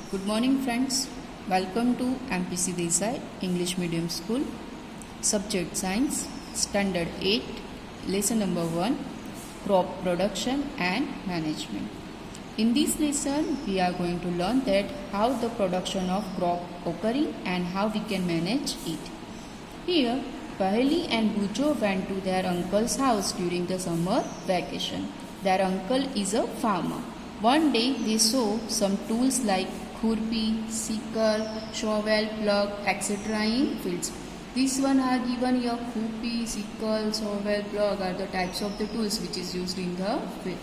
Good morning, friends. Welcome to MPC Desai English Medium School, Subject Science, Standard 8, Lesson number 1, Crop Production and Management. In this lesson, we are going to learn that how the production of crop occurring and how we can manage it. Here, Paheli and Bujo went to their uncle's house during the summer vacation. Their uncle is a farmer. One day they saw some tools like khurpi, sickle, shovel, plug, etc. in fields. This one are given here. Khurpi, sickle, shovel, plug are the types of the tools which is used in the field.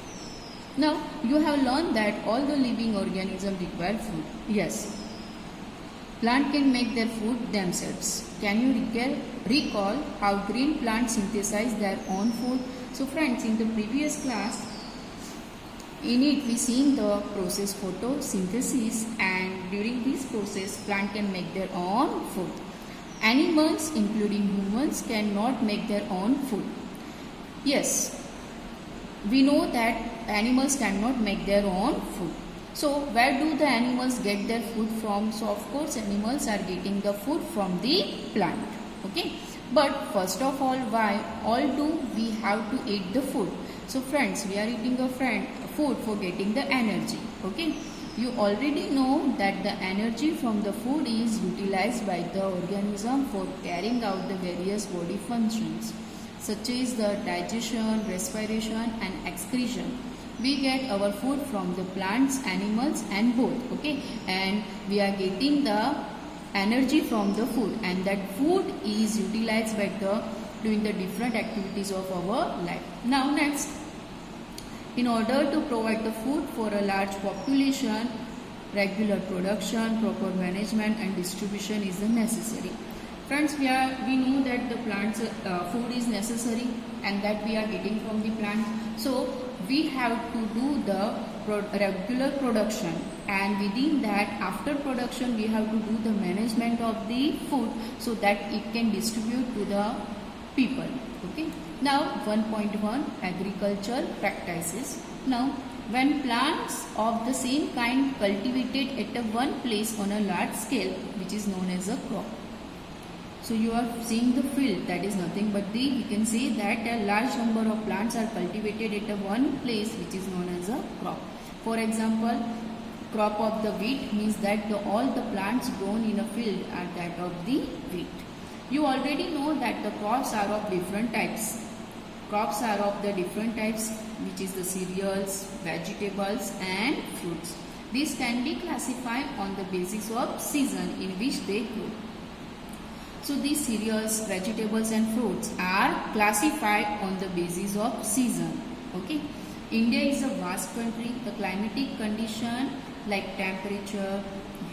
Now you have learned that all the living organisms require food. Yes. Plant can make their food themselves. Can you recall how green plants synthesize their own food? So friends, in the previous class, in it we seen the process photosynthesis, and during this process plant can make their own food. Animals including humans cannot make their own food. Yes, we know that animals cannot make their own food. So where do the animals get their food from? So of course animals are getting the food from the plant. Okay. But first of all, why all do we have to eat the food? So friends, we are eating a food for getting the energy. Okay. You already know that the energy from the food is utilized by the organism for carrying out the various body functions, such as the digestion, respiration and excretion. We get our food from the plants, animals and both. Okay. And we are getting the energy from the food, and that food is utilized by doing the different activities of our life. Now next, in order to provide the food for a large population, regular production, proper management and distribution is necessary. Friends, we know that the plants food is necessary and that we are getting from the plant. So we have to do the regular production, and within that, after production, we have to do the management of the food so that it can distribute to the people. Okay. Now 1.1 agriculture practices. Now when plants of the same kind cultivated at a one place on a large scale, which is known as a crop. So you are seeing the field, that is nothing but we can say that a large number of plants are cultivated at a one place, which is known as a crop. For example, crop of the wheat means that all the plants grown in a field are that of the wheat. You already know that the crops are of different types. Crops are of the different types, which is the cereals, vegetables and fruits. These can be classified on the basis of season in which they grow. So these cereals, vegetables and fruits are classified on the basis of season. Okay. India is a vast country. The climatic condition like temperature,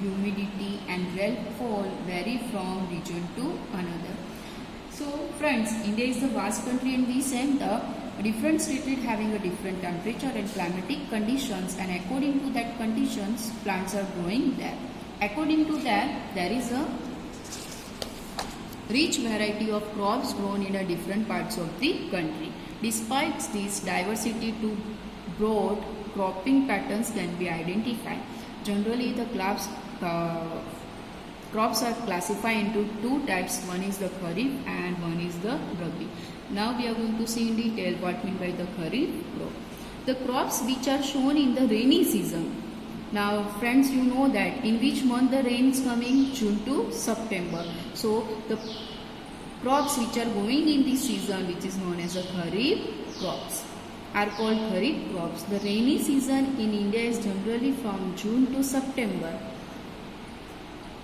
humidity and rainfall vary from region to another. So friends, India is a vast country and we say the different states having a different temperature and climatic conditions, and according to that conditions plants are growing there. According to that, there is a rich variety of crops grown in different parts of the country. Despite this diversity, to broad cropping patterns can be identified. Generally, the crops are classified into two types. One is the Kharif and one is the Rabi. Now we are going to see in detail what mean by the Kharif crop. The crops which are shown in the rainy season. Now friends, you know that in which month the rain is coming? June to September. So the crops which are going in this season, which is known as the Kharif crops, are called Kharif crops. The rainy season in India is generally from June to September.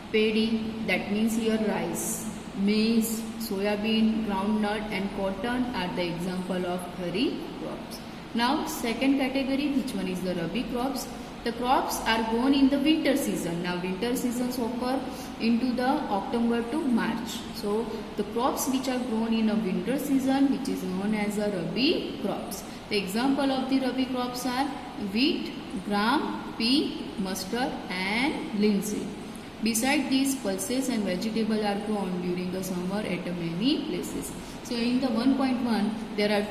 Paddy, that means here rice, maize, soyabean, groundnut and cotton are the example of Kharif crops. Now second category, which one is the Rabi crops. The crops are grown in the winter season. Now winter seasons occur into the October to March. So the crops which are grown in a winter season, which is known as the Rabi crops. The example of the Rabi crops are wheat, gram, pea, mustard and linseed. Besides these, pulses and vegetables are grown during the summer at many places. So in the 1.1, there are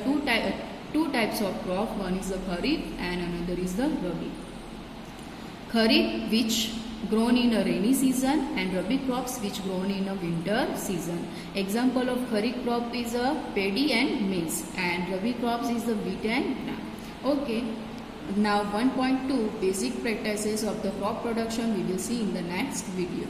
two types of crop. One is the Kharif and another is the Rabi. Kharif, which grown in a rainy season, and Rabi crops which grown in a winter season. Example of Kharif crop is a paddy and maize, and Rabi crops is the wheat and gram. Okay. Now 1.2 basic practices of the crop production we will see in the next video.